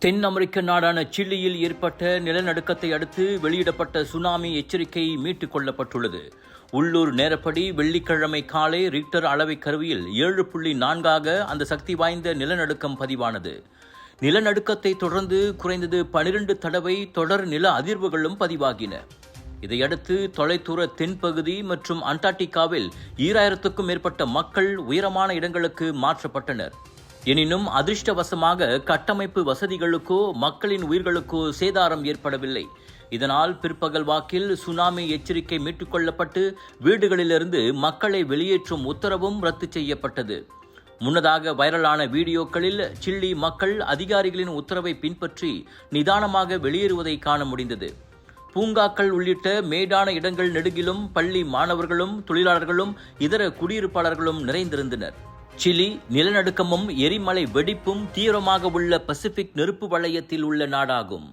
தென் அமெரிக்க நாடான சிலியில் ஏற்பட்ட நிலநடுக்கத்தை அடுத்து வெளியிடப்பட்ட சுனாமி எச்சரிக்கை மீட்டுக் கொள்ளப்பட்டுள்ளது. உள்ளூர் நேரப்படி வெள்ளிக்கிழமை காலை ரிக்டர் அளவை கருவியில் 7.4 அந்த சக்தி வாய்ந்த நிலநடுக்கம் பதிவானது. நிலநடுக்கத்தை தொடர்ந்து குறைந்தது 12 தடவை தொடர் நில அதிர்வுகளும் பதிவாகின. இதையடுத்து தொலைதூர தென்பகுதி மற்றும் அண்டார்டிகாவில் 2000க்கும் மேற்பட்ட மக்கள் உயரமான இடங்களுக்கு மாற்றப்பட்டனர். எனினும் அதிர்ஷ்டவசமாக கட்டமைப்பு வசதிகளுக்கோ மக்களின் உயிர்களுக்கோ சேதாரம் ஏற்படவில்லை. இதனால் பிற்பகல் வாக்கில் சுனாமி எச்சரிக்கை மீட்டுக் கொள்ளப்பட்டு வீடுகளிலிருந்து மக்களை வெளியேற்றும் உத்தரவும் ரத்து செய்யப்பட்டது. முன்னதாக வைரலான வீடியோக்களில் சில்லி மக்கள் அதிகாரிகளின் உத்தரவை பின்பற்றி நிதானமாக வெளியேறுவதை காண முடிந்தது. பூங்காக்கள் உள்ளிட்ட மேடான இடங்கள் நெடுகிலும் பள்ளி மாணவர்களும் தொழிலாளர்களும் இதர குடியிருப்பாளர்களும் நிறைந்திருந்தனர். சிலி நிலநடுக்கமும் எரிமலை வெடிப்பும் தீவிரமாக உள்ள பசிபிக் நெருப்பு வளையத்தில் உள்ள நாடாகும்.